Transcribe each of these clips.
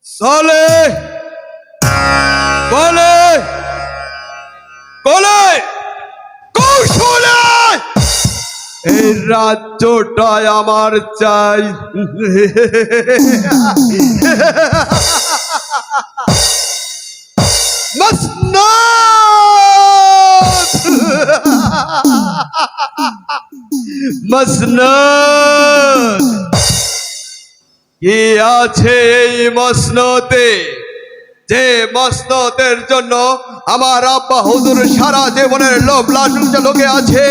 সালে বলে বলে কৌশলে এই রাজ্যটাই আমার চাই। মসনদ কি আছে এই মসনদে, যে মসনদের জন্য আমার আব্বা হুজুর সারা জীবনের লোভ লালসা লোকে আছে?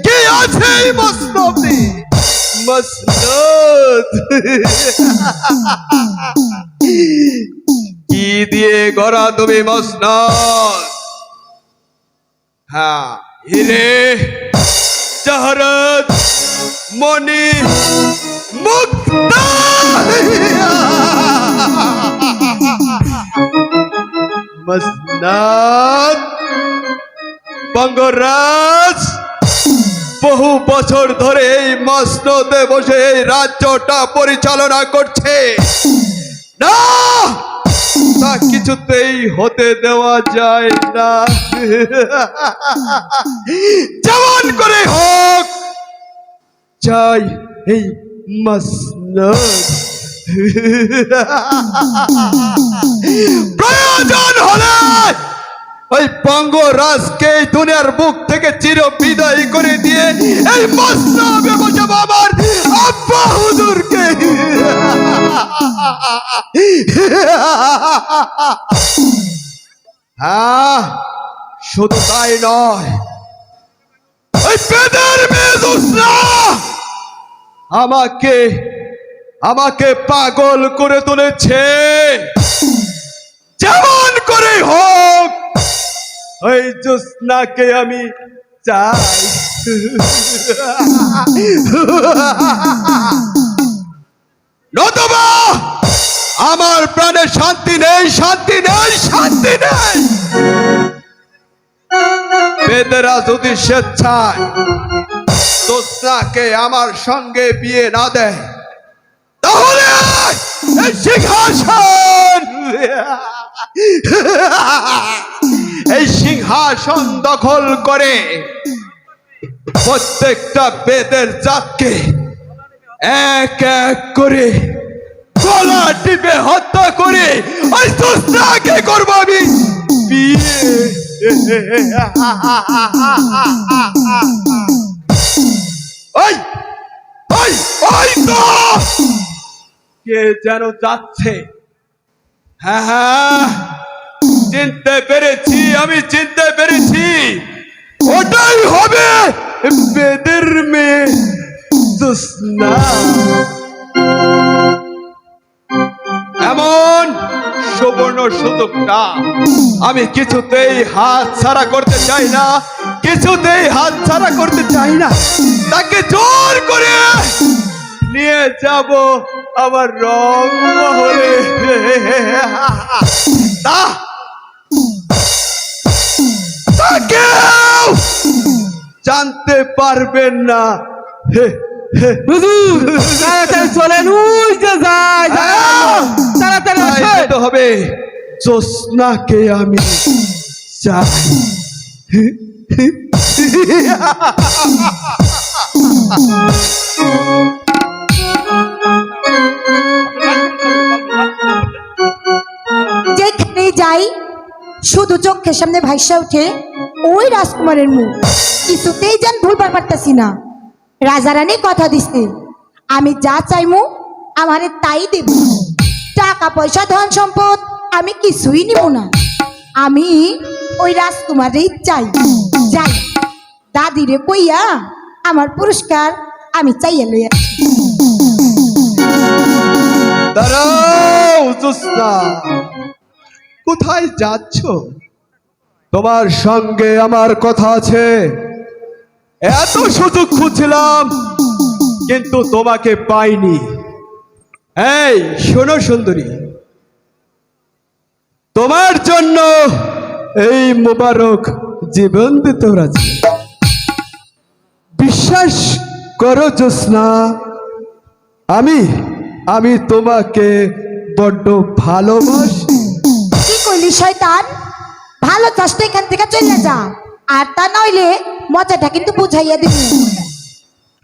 কি আছে এই মসনদে? মসনদ কি দিয়ে গড়া তুমি মসনদ? হ্যাঁ, হিরে জহরত মনি মুক্তা মসনদ বঙ্গরাজ বহু বছর ধরে এই মসনদে বসে এই রাজ্যটা পরিচালনা করছে না, তা কিছুতেই হতে দেওয়া যায় না। যেমন করে হোক চাই এই মসনদ। প্রয়োজন হলে ওই বঙ্গরাজকে দুনিয়ার বুক থেকে চির বিদায় করে দিয়ে এই মসনদে বসাবো আমার আব্বা হুজুরকে। হ্যাঁ, শুধু তাই নয়, ওই বেদের মেয়ে জোসনা আমাকে পাগল করে তুলেছে। যেমন করে হোক ওই জোসনাকে আমি চাই। নতুবা আমার প্রাণে শান্তি নেই, শান্তি নেই, শান্তি নেই। বেদেরা যদি স্বেচ্ছায় জোসনাকে আমার সঙ্গে বিয়ে না দেয়, তাহলে এই সিংহাসন দখল করে প্রত্যেকটা বেদের জাতকে এক এক করে গলা টিপে হত্যা করে ওই জোসনাকে করবো আমি বিয়ে। ওই ওই ওই তো কে যেন যাচ্ছে। হ্যাঁ হ্যাঁ, চিনতে পেরেছি, আমি চিনতে পেরেছি। ওটাই হবে বেদের মেয়ে জোসনা। এমন সুবর্ণ সুযোগটা আমি কিছুতেই হাত ছাড়া করতে চাই না, কিছুতেই হাত ছাড়া করতে চাই না। তাকে জোর করে নিয়ে যাব আমার রংমহলে। কেউ জানতে পারবেন না। চলেন, তাড়াতাড়ি হবে জোসনাকে আমি চাই। যেখানে যাই শুধু চোখের সামনে ভাইসা উঠে ওই রাজকুমারের মুখ। কিছুতেই যেন ভুলবার পারতাছি না। রাজা রানী কথা দিছে, আমি যা চাইমু আমারে তাই দেব। টাকা পয়সা ধন সম্পদ আমি কিছুই নিব না, আমি ওই রাজকুমারেই চাই। যাই দাদিরে কইয়া আমার পুরস্কার আমি চাইয়া লইয়া। দাঁড়াও জোসনা, কোথায় যাচ্ছ? তোমার সঙ্গে আমার কথা আছে। এত সুযোগ খুঁজছিলাম কিন্তু তোমাকে পাইনি। এই শোনো সুন্দরী, তোমার জন্য এই মোবারক জীবন দিতে রাজি। বিশ্বাস করো জোসনা, আমি তোমাকে বড্ড ভালোবাসি। কি কইলি শয়তান? ভালো চাস তো এখান থেকে চলে যা, আর তা নইলে মজাটা কিন্তু বুঝাইয়া দিব।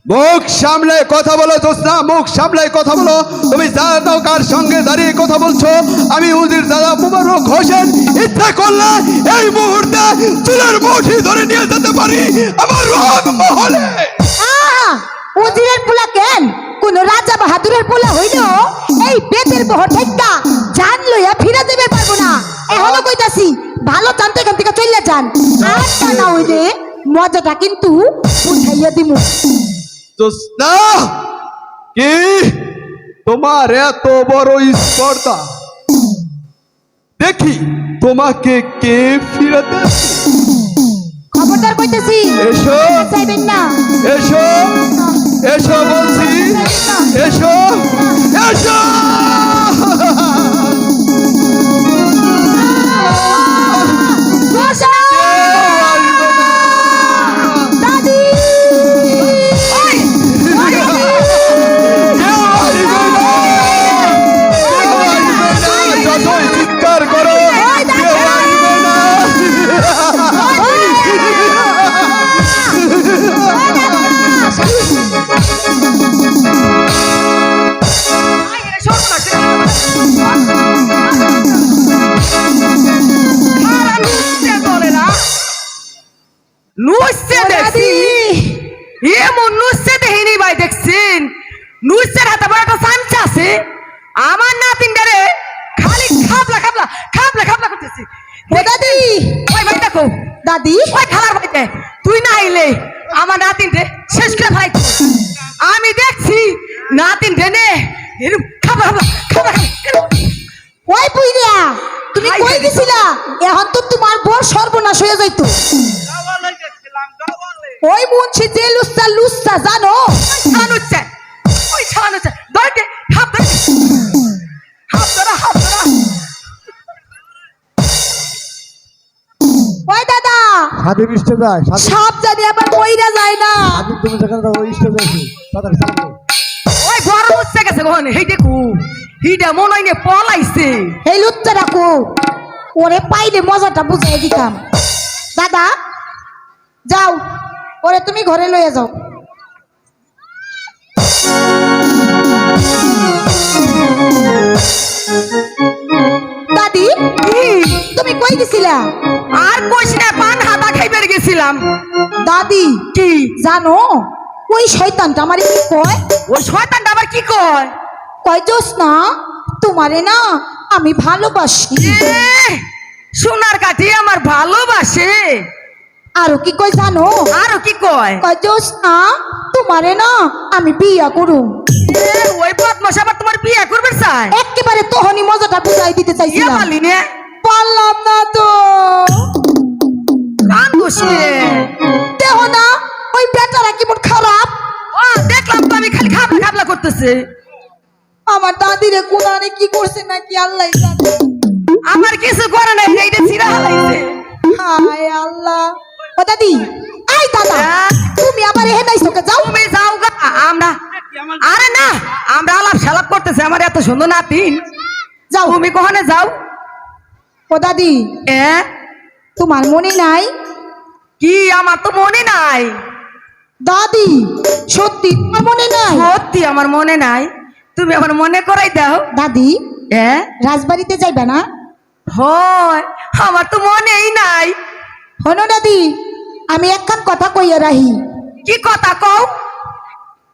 মুখ সামলে কথা বলো জোসনা, মুখ সামলে কথা বলো। তুমি জানো কার সঙ্গে দাঁড়িয়ে কথা বলছো? আমি উজির দাদা মুবারক হোসেন। ইচ্ছা করলে এই মুহূর্তে চুলের মুঠি ধরে নিয়ে যেতে পারি আমার রাজমহলে। আহা, উজিরের পোলা কেন? কোন রাজা বাহাদুরের পোলা হইল এই বেতের বহর ঠেক্কা জান লইয়া ফিরে দেবে পারবো না। এখনো কইতাছি ভালো চান তো এখান থেকে চলে যান, আর তা না হইলে মজাটা কিন্তু বুঝাইয়া দিমু। জোসনা, কি তোমার এত বড় স্পর্ধা? দেখি তোমাকে কে ফিরাতে। খবরদার কইতেছি এসো। চাইবেন না। এসো এসো বলছি, এসো এসো। বসো। দাদি! ওই! ওই! কেউ আসবে না, কেউ আসবে না, যতই চিৎকার করো কেউ আসবে না। নুসছে দেখছি, এমন নুসছে দেখিনি ভাই, দেখছেন নুসছের হাতে বড় একটা চামচা আছে। আমার নাতিনটারে খালি খাবলা খাবলা খাবলা খাবলা করতেছে। ও দাদি! ওই ভাই দেখো, দাদি! ওই খালার ভাইতে তুই না আইলে আমার নাতিনটে শেষ করে ভাই। আমি দেখছি নাতিনটে নে এরকম খাবলা খাবলা খাবলা খাবলা। ওই বুইরা, তুমি হাই কই রে। গেছিলা? এখন তো তোমার বড় সর্বনাশ হয়ে যাইতো। ওই মুন্সি যে লুচ্চা লুচ্চা জানো? ছানুচ্ছে, ওই ছানুচ্ছে, ধরতে হাত ধরে হাত ধরা হাত ধরা। ওই দাদা, স্বাধীন ইষ্টে যায়, স্বাধীন সাপ জানি আবার মইরা যায় না। স্বাধীন তুমি যেখানে যাও ওই ইষ্টে যাইছি তাড়াতাড়ি চালো। ওই বড় উঠছে গেছে কখন, এই দেখু হিটা মনে হয় নিয়ে পলাইছে। এই লুচ্চা রাখো, ওরে পাইলে মজাটা বুঝাই দিতাম। দাদা যাও, ওরে তুমি ঘরে লইয়া যাও। দাদি, তুমি কই গেছিলা? আর কইস না, পান হাতা খাইবার গেছিলাম। দাদি কি জানো, ওই শয়তানটা আমার কি কয়? ওই শয়তানটা আবার কি কয়? কয় জোসনা, তোমারে না আমি ভালোবাসি। এ, সোনার কাঠি আমার ভালোবাসে। আরো কি কয় জানো? আরো কি কয়? কয় জোসনা, তোমারে না আমি বিয়া করুম। এ, ওই বদমাশ আবার তোমার বিয়ে করবে চাই? একেবারে তখনই মজাটা বুঝাই দিতে ইয়া চাইছিলাম, পারলি নে, পারলাম না তো। কান বসে। দেহ না ওই বেটারা কেমন খারাপ। ও দেখলাম তো আমি খালি খাবলা খাবলা করতেছে। আমার দাদিরে কোনারে কি করছে নাকি আল্লাহ জানে। আমার কিছু করে নাই, এইটা ছিড়া হালাইছে। হায় আল্লাহ। ও দাদি, আই দাদা, হ্যাঁ? তুমি আবার এহে নাইছো কে? যাও। তুমি যাও গা, আমরা আরে না, আমরা আলাপ সালাপ করতেছি। আমার এত সুন্দর নাতিন, যাও। তুমি কখনে যাও? ও দাদি, এ তোমার মনে নাই? কি আমার তো মনে নাই। দাদি সত্যি তোমার মনে নাই? সত্যি আমার মনে নাই, তুমি আমার মনে করাই দাও। দাদি এ রাজবাড়িতে যাইবে না? হয়, আমার তো মনেই নাই। হনো দাদি, আমি একখান কথা কইয়া রাহি। কি কথা কও?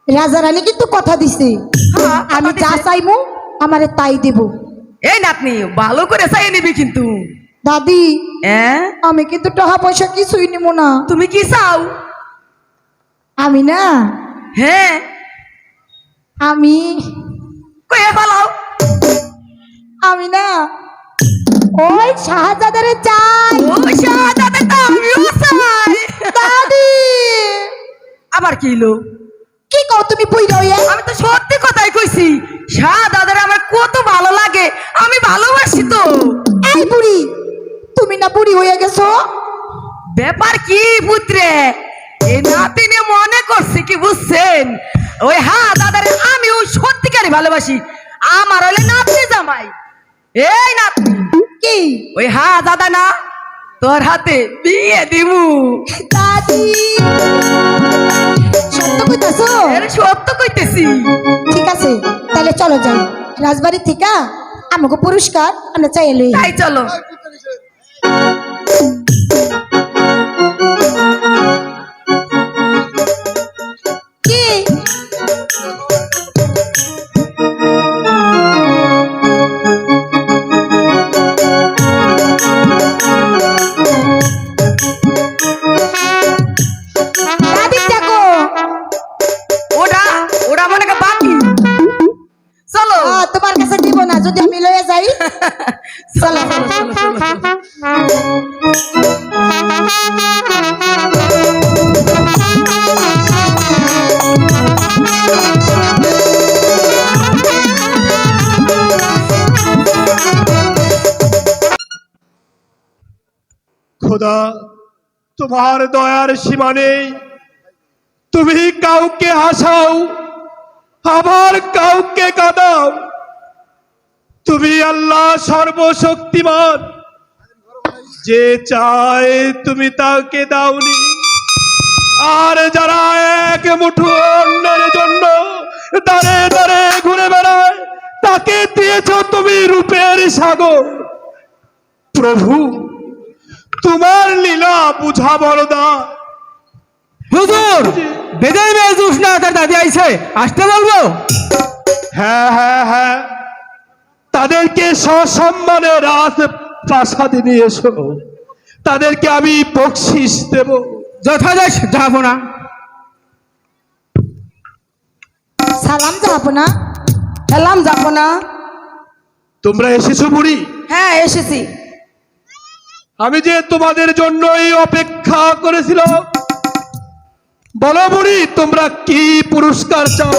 রাজা রানী কিন্তু কথা দিছে, হ্যাঁ, আমি কথা যা দিছে। চাইমু আমারে তাই দেব। এই নাতনি ভালো করে চাই নিবি কিন্তু। দাদি এ আমি কিন্তু টাকা পয়সা কিছুই নিব না। তুমি কি চাও? আমি না, হ্যাঁ আমি কয়ে ফেলাও। আমি না ওই শাহজাদারে চাই। ওই শাহজাদা তো আমিও চাই। দাদি আবার কি হলো? কি কও তুমি বুইড়া হইয়া? আমি তো সত্যি কথাই কইছি, শাহজাদার আমার কত ভালো লাগে, আমি ভালোবাসি তো। এই বুড়ি, তুমি না বুড়ি হইয়া গেছো? ব্যাপার কি পুত্রে, এই নাতিনে মনে করছে কি বুঝছেন, ওই দাদারে আমি ওই সত্যিকারে ভালোবাসি। আমার হলে নাতনি জামাই। এই নাতনি কি ওই দাদা না তোর হাতে বিয়ে দিমু। দাদি সত্য কইতাছো? এর সত্য কইতেছি। ঠিক আছে তাহলে চলো যাই, রাজবাড়ি থেকে আমাকে পুরস্কার আমরা চাই লই। তাই চলো। কি দাদি দেখো, ওটা ওটা মনে কর বাকি। চলো তোমার কাছে দিব না যদি আমি লয়ে যাই। চলো চলো চলো চলো। খোদা, তোমার দয়ার সীমা নেই। তুমি কাউকে হাসাও, আবার কাউকে কাঁদাও। তুমি আল্লাহ সর্বশক্তিমান, যে চায় তুমি তাকে দাওনি। আর যারা এক মুঠো অন্যের জন্য দাঁড়ে দাঁড়ে ঘুরে বেড়ায়, তাকে দিয়েছ তুমি রূপের সাগর। প্রভু, তোমার লীলা বুঝা বড়দা। হুজুর বেজাই মেজুস না, তার দাদি আইছে, আসতে বলবো? হ্যাঁ হ্যাঁ হ্যাঁ, তাদেরকে সসম্মানে রাজ প্রাসাদে নিয়ে এসো। তাদেরকে আমি বকশিস দেব। যথাদেশ যাবো না। সালাম যাবো না? এলাম যাবো না। তোমরা এসেছো বুড়ি? হ্যাঁ এসেছি। আমি যে তোমাদের জন্যই অপেক্ষা করেছিলাম। বলো বুড়ি, তোমরা কি পুরস্কার চাও?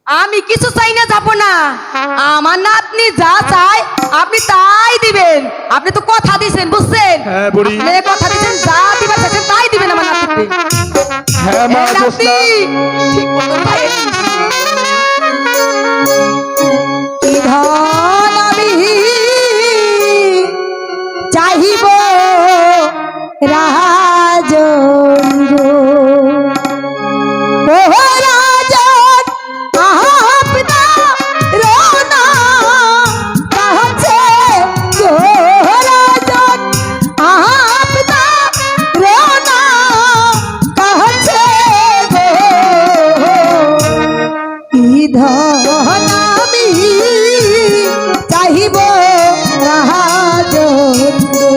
আমি কিছু চাই না, যাবো না। আমার নাতনি যা চাই আপনি তাই দিবেন। আপনি তো কথা দিয়েছেন, বুঝছেন? হ্যাঁ বুড়ি। আপনি কথা দিয়েছেন, যা দিবেন চাইছেন তাই দিবেন আমার নাতনিকে। হ্যাঁ মা এই জোসনা। নাতনি, ঠিক মতো পায়ে দিন। কি ধন আমি চাহিব রাজন গো, ও রাজন আপনার রোনা কাছে গো, রাজন আপনার রোনা কাছে গো, কি ধন আমি চাহিব রাজন গো।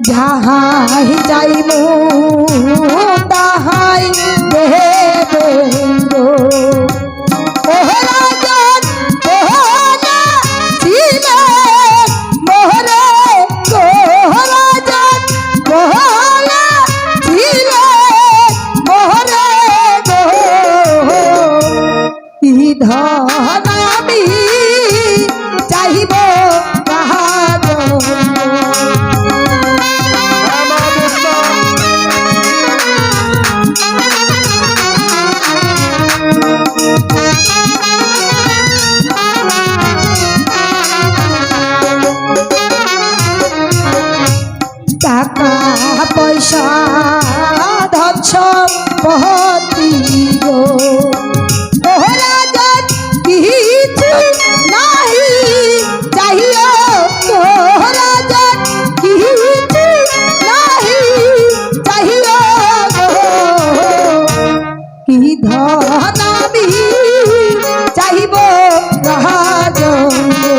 যাহাই যাইমু তাহাই দেবেন গো, ও রাজন কোহনা ছিলেন মোহরে গো, রাজন কোহনা ছিলেন মোহরে গো, কি ধন আমি চাহিব রাজন গো। হ্যাঁ মা জোসনা। টাকা পয়সা ধন সম্পত্তি গো, ও রাজন কিছু নাহি চাহিও গো, রাজন কিছু নাহি চাহিও গো, কি ধন আমি চাহিব রাজন গো।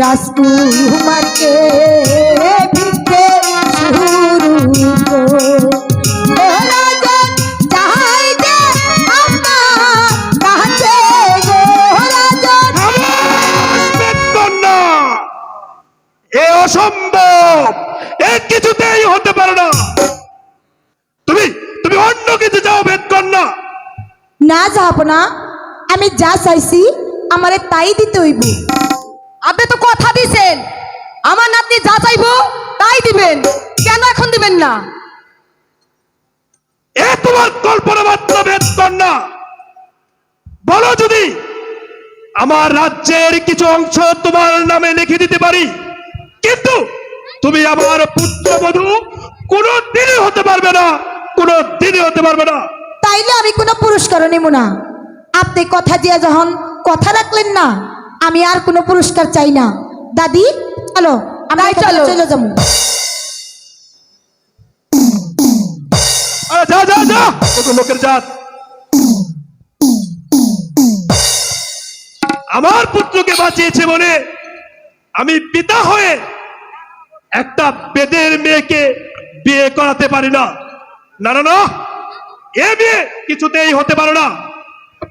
রাজকুমারকে ভিক্ষে শুরু গো, ও রাজন চাই যে আপনার কাছে গো, পারো না। তুমি তুমি অন্য কিছু চাও বেদকন্যা। না যাবো না, আমি যা চাইছি আমারে তাই দিতে হইব। আপনি তো কথা দিছেন আমার নাতনি যা চাইবো তাই দিবেন, কেন এখন দিবেন না? এ তোমার কল্পনা মাত্র বেদকন্যা। বলো, যদি আমার রাজ্যের কিছু অংশ তোমার নামে লিখে দিতে পারি, কিন্তু তুমি আমার পুত্রবধূ কোনো দিনই হতে পারবে না, কোনো দিনই হতে পারবে না। তাইলে আমি কোনো পুরস্কার নেব না। আপনি কথা দিয়া যখন কথা রাখলেন না, আমি আর কোনো পুরস্কার চাই না। দাদি চলো, আমরা তাই এখান থেকে চলো। চলে যাবো। আরে যা যা যা, কত লোকের জাত। আমার পুত্রকে বাঁচিয়েছে বলে আমি পিতা হয়ে একটা বেদের মেয়েকে বিয়ে করাতে পারি না। না না না, এ বিয়ে কিছুতেই হতে পারে না।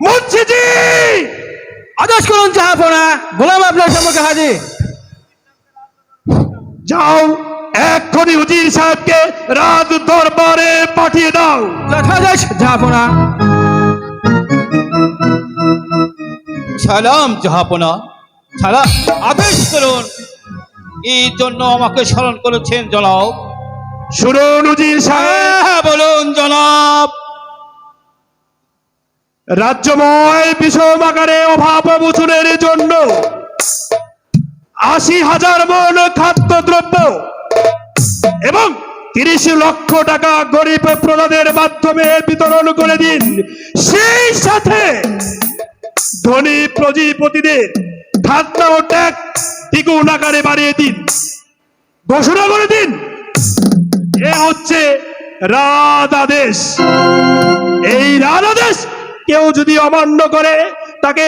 মুন্সিজি, আদেশ করুন জাহাপনা, গোলাম আপনার সম্মুখে হাজির। যাও এক্ষুনি উজির সাহেবকে রাজ দরবারে পাঠিয়ে দাও। যথাদেশ জাহাপনা। সালাম জাহাপনা, সালাম। আদেশ করুন। এই জন্য আমাকে স্মরণ করেছেন জনাব? শুনুন উজির সাহেব, হ্যাঁ, বলুন জনাব। রাজ্যময় বিষম আকারে অভাব মোচনের জন্য ৮০,০০০ মণ খাদ্যদ্রব্য এবং ৩০ লক্ষ টাকা গরিব প্রজাদের মাধ্যমে বিতরণ করে দিন। সেই সাথে ধনী প্রজাপতিদের খাজনা ও ট্যাক্স দ্বিগুণ আকারে বাড়িয়ে দিন, ঘোষণা করে দিন। এ হচ্ছে রাজ আদেশ। এই রাজ আদেশ কেউ যদি অমান্য করে তাকে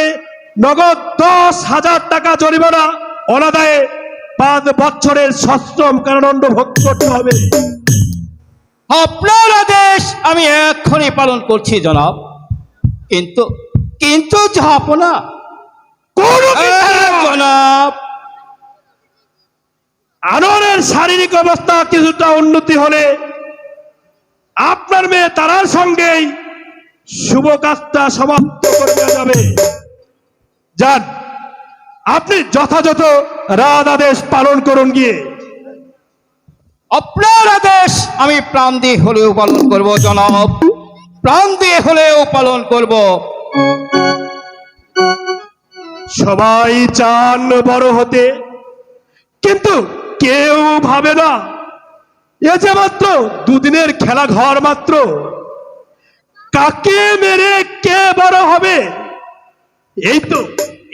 নগদ ১০,০০০ টাকা জরিমানা, অনাদায়ে ৫ বছরের সশ্রম কারাদণ্ড ভোগ করতে হবে। আপনার আদেশ আমি এক্ষুনি পালন করছি জনাব। কিন্তু কিন্তু জাহাপনা, কোনো কিন্তু না। জনাব, আনোয়ারের শারীরিক অবস্থা কিছুটা উন্নতি হলে আপনার মেয়ে তারার সঙ্গেই শুভ কাজটা সমাপ্ত করে দেওয়া যাবে। যান, আপনি যথাযথ রাজ আদেশ পালন করুন গিয়ে। আপনার আদেশ আমি প্রাণ দিয়ে হলেও পালন করব জনাব, প্রাণ দিয়ে হলেও পালন করব। সবাই চান বড় হতে, কিন্তু কেউ ভাবে না এ যে মাত্র দুদিনের খেলা ঘর মাত্র। কাকে মেরে কে বড় হবে,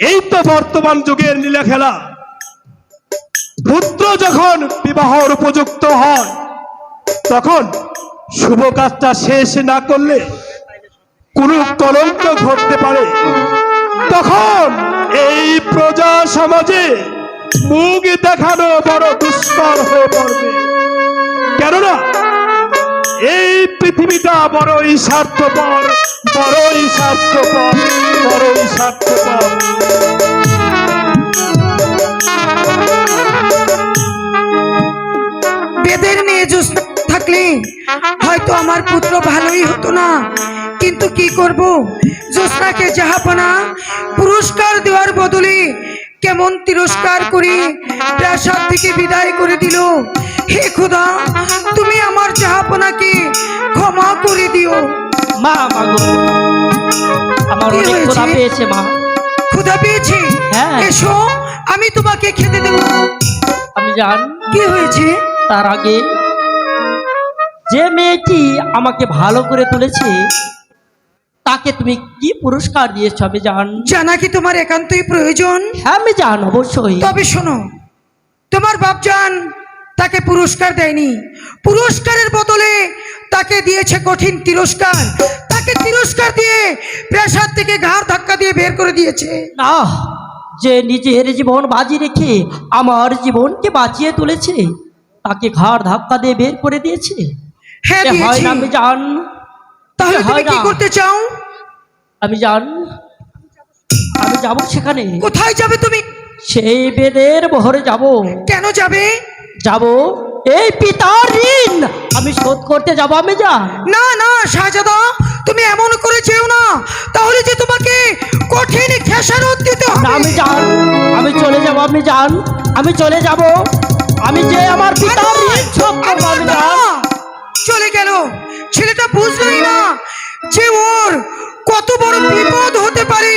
এই তো বর্তমান যুগের নীলা খেলা। পুত্র যখন বিবাহর উপযুক্ত হয়, তখন শুভ কাজটা শেষ না করলে কোনো কলঙ্ক ঘটতে পারে। তখন এই প্রজা সমাজে মুখ দেখানো বড় দুষ্কর হয়ে পড়বে। কেননা এই পৃথিবীটা বড়ই স্বার্থপর, বড়ই স্বার্থপর, বড়ই স্বার্থপর। বেদের মেয়ে জ্যোৎস্না থাকলে হয়তো আমার পুত্র ভালোই হতো না, কিন্তু কি করব, জ্যোৎস্নাকে জাহাপনা পুরস্কার দেওয়ার বদলে কেমন তিরস্কার করে প্রাসাদ থেকে বিদায় করে দিল। হে খোদা, তুমি আমার জাহাপনাকে ক্ষমা করে দিও। মা, মা গো, আমার কি অনেক ক্ষুধা হয়েছে? পেয়েছে মা। ক্ষুধা পেয়েছে? হ্যাঁ। এসো, আমি তোমাকে খেতে দেব। আমি জান, কি হয়েছে? তার আগে যে মেয়েটি আমাকে ভালো করে তুলেছে তাকে তুমি কি পুরস্কার দিয়েছ আমি জান? জানা কি তোমার একান্তই প্রয়োজন? হ্যাঁ আমি জান, অবশ্যই। তবে শোনো, তোমার বাপজান তাকে পুরস্কার দেয়নি, পুরস্কারের বদলে তাকে দিয়েছে কঠিন তিরস্কার। তাকে তিরস্কার দিয়ে প্রাসাদ থেকে ঘাড় ধাক্কা দিয়ে বের করে দিয়েছে। না, যে নিজের জীবন বাজি রেখে আমার জীবনকে বাঁচিয়ে তুলেছে তাকে ঘাড় ধাক্কা দিয়ে বের করে দিয়েছে। হ্যাঁ, এ হয় দিয়েছি। না আমি জান, তাহলে তুমি হয় কি না। করতে চাও? আমি জান, আমি যাব সেখানে, কোথায় যাবে তুমি? সেই বেদের বহরে যাব। কেন যাবে? যাব এই পিতার ঋণ আমি শোধ করতে যাব আমি যা না না শাহজাদা, তুমি এমন করে যেও না, তাহলে যে তোমাকে কঠিন খেসারত দিতে না, হবে। আমি যান, আমি চলে যাব, আমি যান, আমি চলে যাব, আমি যে আমার পিতার ঋণ শোধ করবো আমি না, যান। চলে গেল। ছেলেটা বুঝলোই না যে ওর কত বড় বিপদ হতে পারে।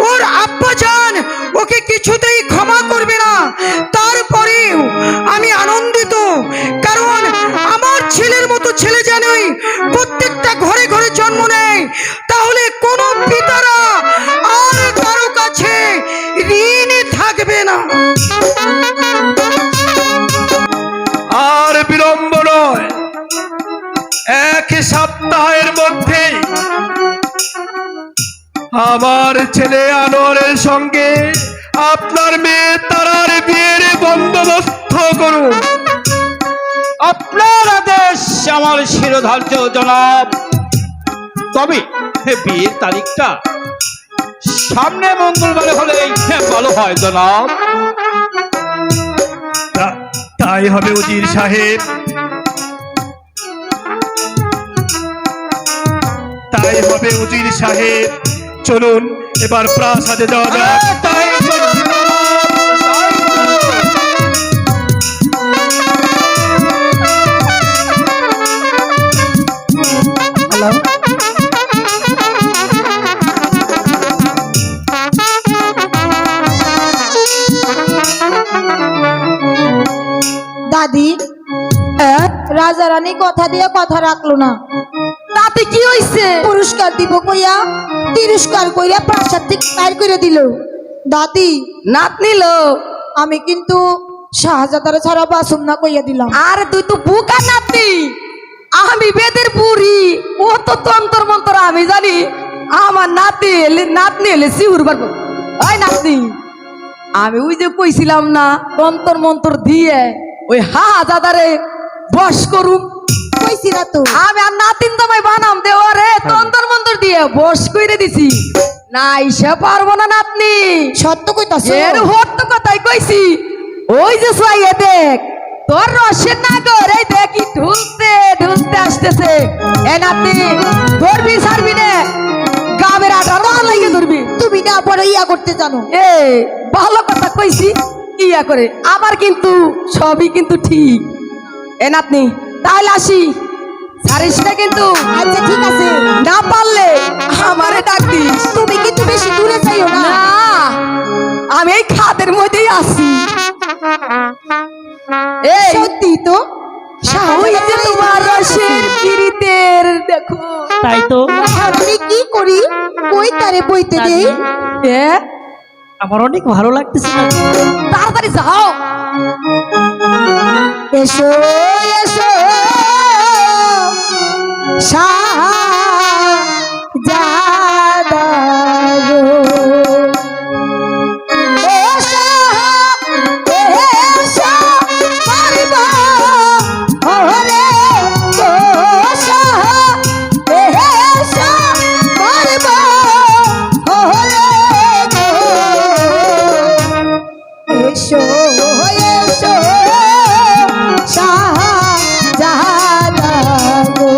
ওর আব্বা জান ওকে কিছুতেই ক্ষমা করবে না। তারপরেও আমি আনন্দিত, কারণ আমার ছেলের মতো ছেলে জানোই প্রত্যেকটা ঘরে ঘরে জন্ম নেয়। তাহলে কোন পিতারা আর কারো কাছে ঋণ থাকবে না। আর বিলম্ব নয়, এক সপ্তাহের মধ্যে আমার ছেলে আনোয়ারের সঙ্গে আপনার মেয়ে তারার বিয়ের বন্দোবস্ত করুন। আপনার আদেশ আমার শিরোধার্য জনাব। তবে বিয়ের তারিখটা সামনে মঙ্গলবারে হলেই ভালো হয় জনাব। তাই হবে উজির সাহেব, তাই হবে উজির সাহেব। চলুন এবার প্রাসাদে যাওয়া যাক। তাই চলুন জনাব, তাই চলুন। দাদি, রাজা রানী কথা দিয়ে কথা রাখলো না। তাতে কি হইছে? পুরস্কার দিব কইয়া তিরস্কার কইরা প্রাসাদ থেকে বাইর করে দিল। দাদি, নাত নিল। আমি কিন্তু শাহজাদার ছাড়া বাসুম না কইয়া দিলাম। আর তুই তো বুকা নাতি, আমি বেদের বুড়ি। ও তো তন্তর মন্তর আমি জানি। আমার নাতি এলে নাতনি এলে শিউর পারবো। ওই নাতনি, আমি ওই যে কইছিলাম না তন্তর মন্তর দিয়ে ওই হাজাদারে বস করুম। কইছি না তো। আমি আর নাতিন তোমায় বানাম দেওয়া রে তন্তর মন্তর দিয়ে বস কইরে দিছি। না ইসে পারবো না নাতনি। সত্য কইতাছ? এর হট্ট কথাই কইছি। ওই যে সাইয়ে দেখ, তোর রসের নাগর এই দেখি ঢুলতে ঢুলতে আসতেছে। এ নাতনি, ধরবি ছাড়বি নে, গাবের আটার মতো লাগিয়ে ধরবি। তুমি না বড় ইয়া করতে জানো। এ ভালো কথা কইছি, ইয়া করে আবার কিন্তু সবই কিন্তু ঠিক। এ নাতনি, তাহলে আসি, ছাড়িস না কিন্তু। আচ্ছা ঠিক আছে, না পারলে আমারে ডাক দিস। তুমি কিন্তু বেশি দূরে যাইও না। না, আমি এই খাদের মধ্যেই আছি। এই সত্যি তো, ওই যে তোমার রসের পিরিতের দেখো। তাই তো আমি কি করি? কই তারে বইতে দেই। এ আমার অনেক ভালো লাগতেছে না। তাড়াতাড়ি যাও। এসো এসো শাহজাদা গো। এসো, এসো পারিব ওরে গো। এসো, এসো পারিব ওরে গো। এসো এসো শাহজাদা গো।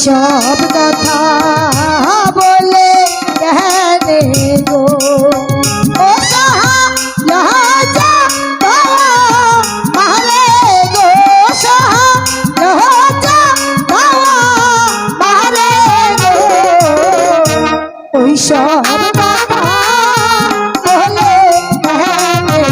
সব কথা বলে কেনে গো ও সাহা লহজা বাবা মারে গো সাহা লহজা বাবা মারে গো ওই সব কথা বলে কেনে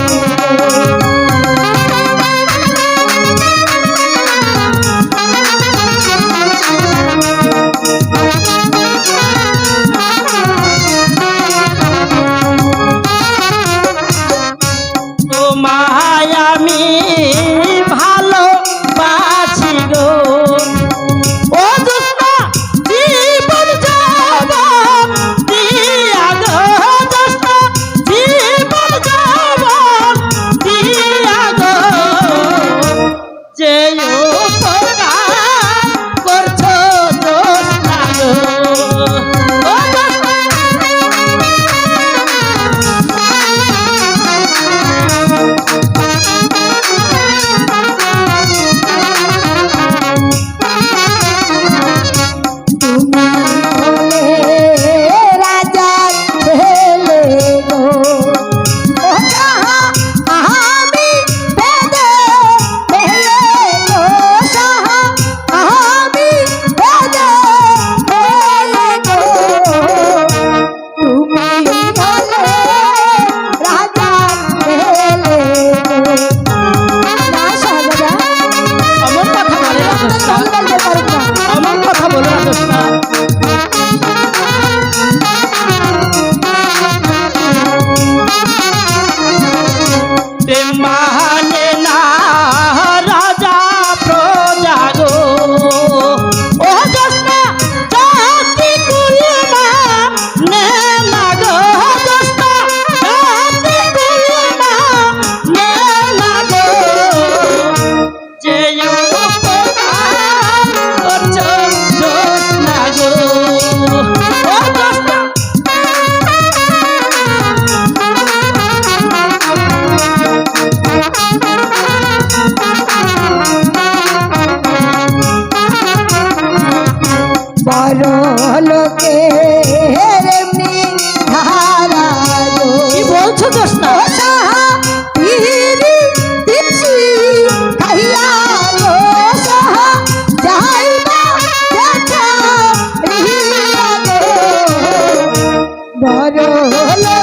তোমায় আমি ভালোবাসি গো ও জোৎস্না জীবন যাবন দিয়া গো জোৎস্না জীবন যাবন দিয়া গো যে উপকার করছো জোৎস্না গো ও জোৎস্না তুমি হলে রাজার ছেলে গো ও সাহা আমি বেদে পেলে গো সাহা আমি বেদে পেলে গো তুমি হলে রাজার ছেলে গো না সাগরা আমার কথা বলে না জোৎস্না বলতে পারব না আমার কথা বলে না জোৎস্না প্রেম মানে না রাজা প্রজা গো ও জোৎস্না জাতি কুলমা নে না গো জোৎস্না জাতি কুলমা নে না গো যে উপকার করছো জোৎস্না গো ও জোৎস্না বড় লোকের এমনি ধারা গো কি বলছো জোৎস্না ও সাহা পিরি দিছি খাইয়া গো সাহা যাইবা দেখা রিয়া গো বড় লোকের